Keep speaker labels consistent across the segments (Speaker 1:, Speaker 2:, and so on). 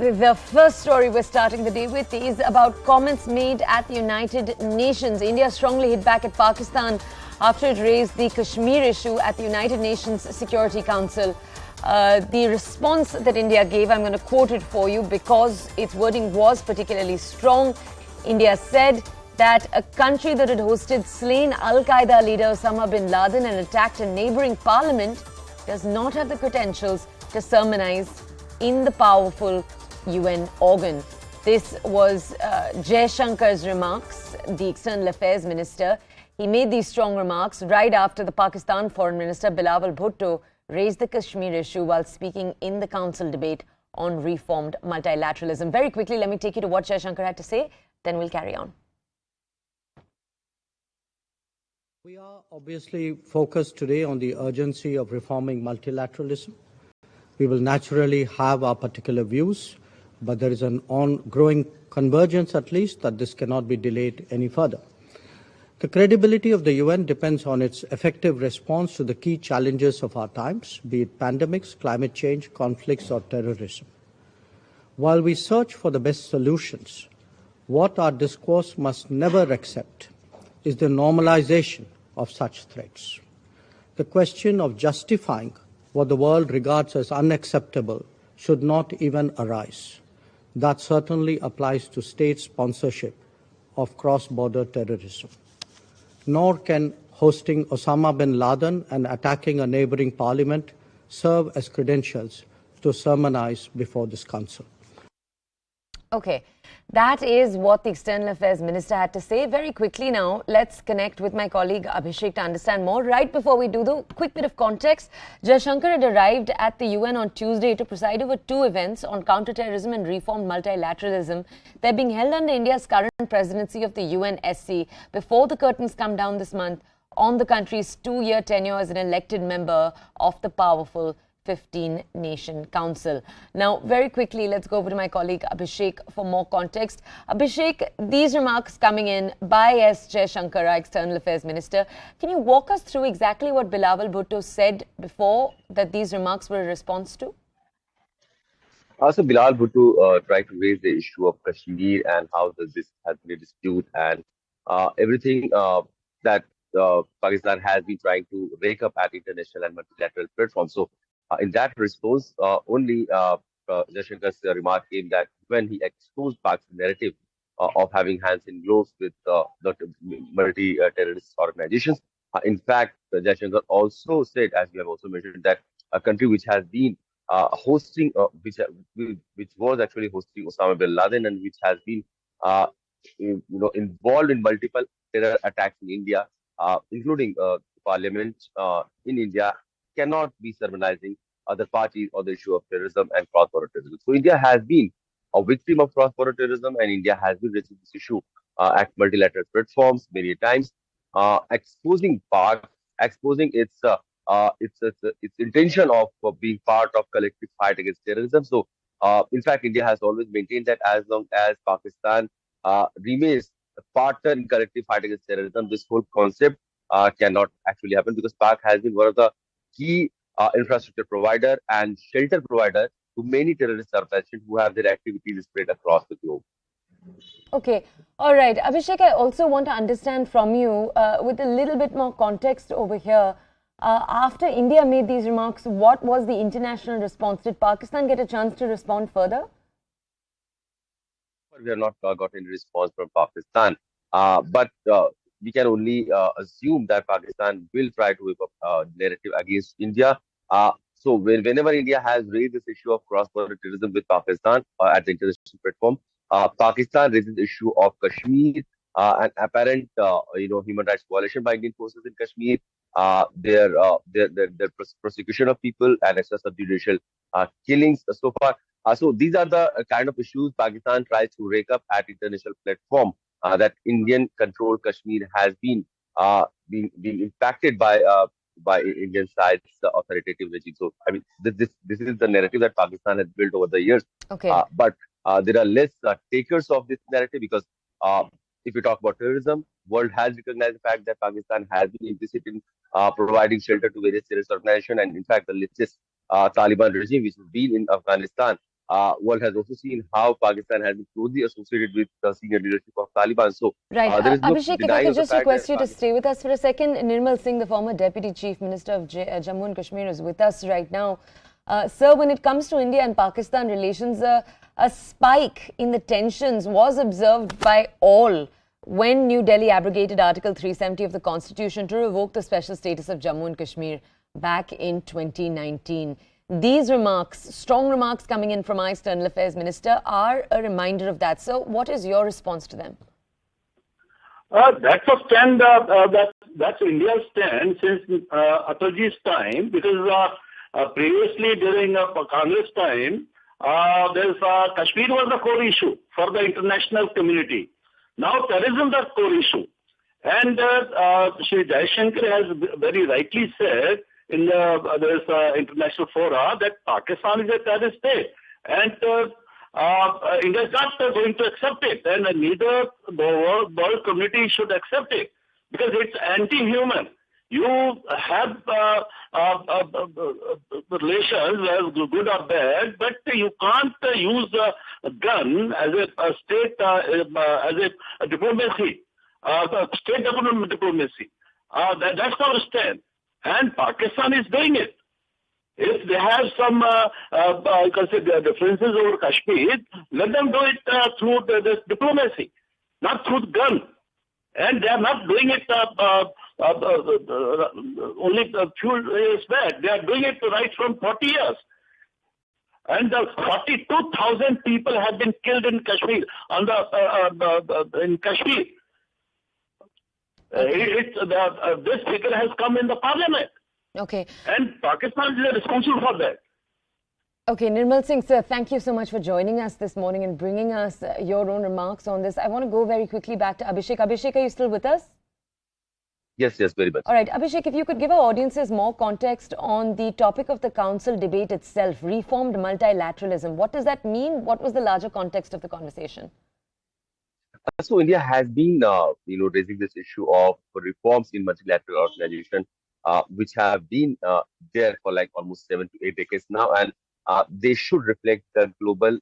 Speaker 1: The first story we're starting the day with is about comments made at the United Nations. India strongly hit back at Pakistan after it raised the Kashmir issue at the United Nations Security Council. The response that India gave, I'm going to quote it for you because its wording was particularly strong. India said that a country that had hosted slain Al-Qaeda leader Osama bin Laden and attacked a neighboring parliament does not have the credentials to sermonize in the powerful UN organ. This was Jaishankar's remarks, the External Affairs Minister. He made these strong remarks right after the Pakistan Foreign Minister Bilawal Bhutto raised the Kashmir issue while speaking in the Council debate on reformed multilateralism. Very quickly, let me take you to what Jaishankar had to say, then we'll carry on.
Speaker 2: We are obviously focused today on the urgency of reforming multilateralism. We will naturally have our particular views, but there is an ongoing convergence, at least, that this cannot be delayed any further. The credibility of the UN depends on its effective response to the key challenges of our times, be it pandemics, climate change, conflicts, or terrorism. While we search for the best solutions, what our discourse must never accept is the normalization of such threats. The question of justifying what the world regards as unacceptable should not even arise. That certainly applies to state sponsorship of cross-border terrorism. Nor can hosting Osama bin Laden and attacking a neighboring parliament serve as credentials to sermonize before this council.
Speaker 1: Okay, that is what the External Affairs Minister had to say. Very quickly now, let's connect with my colleague Abhishek to understand more. Right before we do, the quick bit of context, Jaishankar had arrived at the UN on Tuesday to preside over two events on counterterrorism and reformed multilateralism. They're being held under India's current presidency of the UNSC before the curtains come down this month on the country's two-year tenure as an elected member of the powerful 15-nation council. Now, very quickly, let's go over to my colleague Abhishek for more context. Abhishek, these remarks coming in by S. Jaishankar, our External Affairs Minister. Can you walk us through exactly what Bilawal Bhutto said before that these remarks were a response to?
Speaker 3: Also, Bilawal Bhutto tried to raise the issue of Kashmir and how this has been a dispute and everything that Pakistan has been trying to rake up at international and multilateral platforms. So, in that response, only Jaishankar's remark came that when he exposed Pakistan's narrative of having hands in gloves with the multi-terrorist organizations. In fact, Jaishankar also said, as you have also mentioned, that a country which has been hosting, which was actually hosting Osama bin Laden and which has been, involved in multiple terror attacks in India, including Parliament in India, cannot be sermonizing other parties on the issue of terrorism and cross-border terrorism. So India has been a victim of cross-border terrorism, and India has been raising this issue at multilateral platforms many times, exposing its intention of being part of collective fight against terrorism. So, in fact, India has always maintained that as long as Pakistan remains a partner in collective fight against terrorism, this whole concept cannot actually happen, because Pak has been one of the key infrastructure provider and shelter provider to many terrorist organizations who have their activities spread across the globe.
Speaker 1: Okay. All right. Abhishek, I also want to understand from you, with a little bit more context over here, after India made these remarks, what was the international response? Did Pakistan get a chance to respond further?
Speaker 3: We have not got any response from Pakistan, but we can only assume that Pakistan will try to whip up a narrative against India. So whenever India has raised this issue of cross-border terrorism with Pakistan at the international platform, Pakistan raises the issue of Kashmir, an apparent human rights violation by Indian forces in Kashmir, their prosecution of people and excessive judicial killings so far. So these are the kind of issues Pakistan tries to rake up at international platform. That Indian-controlled Kashmir has been being impacted by Indian side's authoritative regime. So, I mean, this is the narrative that Pakistan has built over the years.
Speaker 1: Okay.
Speaker 3: But there are less takers of this narrative, because if you talk about terrorism, world has recognized the fact that Pakistan has been implicit in providing shelter to various terrorist organizations. And in fact, the latest Taliban regime, which has been in Afghanistan, world has also seen how Pakistan has been closely associated with the senior leadership of Taliban. So
Speaker 1: Right.
Speaker 3: there is no
Speaker 1: Abhishek, if I
Speaker 3: denying
Speaker 1: could
Speaker 3: of the
Speaker 1: just
Speaker 3: fact that
Speaker 1: request you to stay with us for a second. Nirmal Singh, the former Deputy Chief Minister of Jammu and Kashmir, is with us right now. Sir, when it comes to India and Pakistan relations, a spike in the tensions was observed by all when New Delhi abrogated Article 370 of the Constitution to revoke the special status of Jammu and Kashmir back in 2019. These remarks, strong remarks coming in from our External Affairs Minister, are a reminder of that. So what is your response to them?
Speaker 4: That's a stand, that's India's stand since Atalji's time, because previously during Congress time, Kashmir was the core issue for the international community. Now terrorism is the core issue. And Shri Jaishankar has very rightly said in the international fora that Pakistan is a terrorist state. And India is not going to accept it, and neither the world community should accept it, because it's anti-human. You have relations, good or bad, but you can't use a gun as a state, as a diplomacy, state diplomacy. That's our stand, and Pakistan is doing it. If they have some differences over Kashmir, let them do it through the diplomacy, not through the gun. And they are not doing it only a few years back. They are doing it right from 40 years. And 42,000 people have been killed in Kashmir. In Kashmir, this figure has come in the parliament.
Speaker 1: Okay.
Speaker 4: And Pakistan is responsible for that.
Speaker 1: Okay, Nirmal Singh, sir, thank you so much for joining us this morning and bringing us your own remarks on this. I want to go very quickly back to Abhishek. Abhishek, are you still with us?
Speaker 3: yes, very much.
Speaker 1: All right, Abhishek, if you could give our audiences more context on the topic of the council debate itself, reformed multilateralism. What does that mean? What was the larger context of the conversation?
Speaker 3: So India has been, raising this issue of reforms in multilateral organization, which have been there for like almost 7 to 8 decades now, and they should reflect the global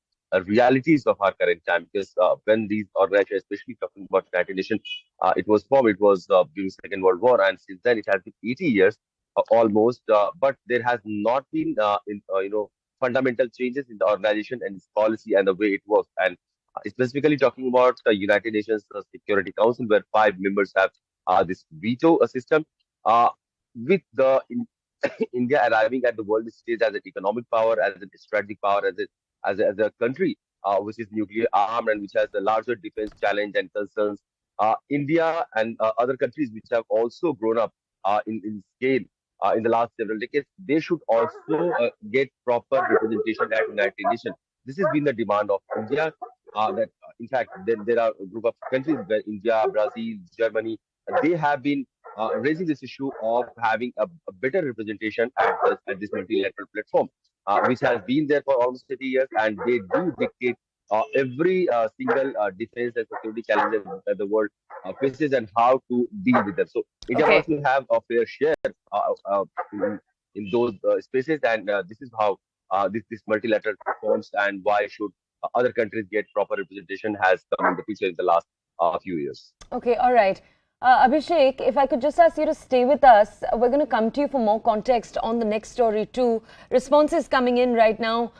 Speaker 3: realities of our current time. Because when these organizations, especially talking about United Nations, it was formed, it was during Second World War, and since then it has been 80 years almost, but there has not been, fundamental changes in the organization and its policy and the way it works. And specifically talking about the United Nations Security Council, where 5 members have this veto system, with India arriving at the world stage as an economic power, as a strategic power, as a country which is nuclear armed and which has a larger defense challenge and concerns. India and other countries which have also grown up in scale in the last several decades, they should also get proper representation at United Nations. This has been the demand of India. That in fact, there are a group of countries where India, Brazil, Germany, they have been raising this issue of having a better representation at this multilateral platform, which has been there for almost 30 years, and they do dictate every single defense and security challenges that the world faces and how to deal with them. So India wants to have a fair share in those spaces, and this is how this multilateral reforms and why should other countries get proper representation has come in the picture in the last few years.
Speaker 1: Okay, all right. Abhishek, if I could just ask you to stay with us, we're going to come to you for more context on the next story too. Responses coming in right now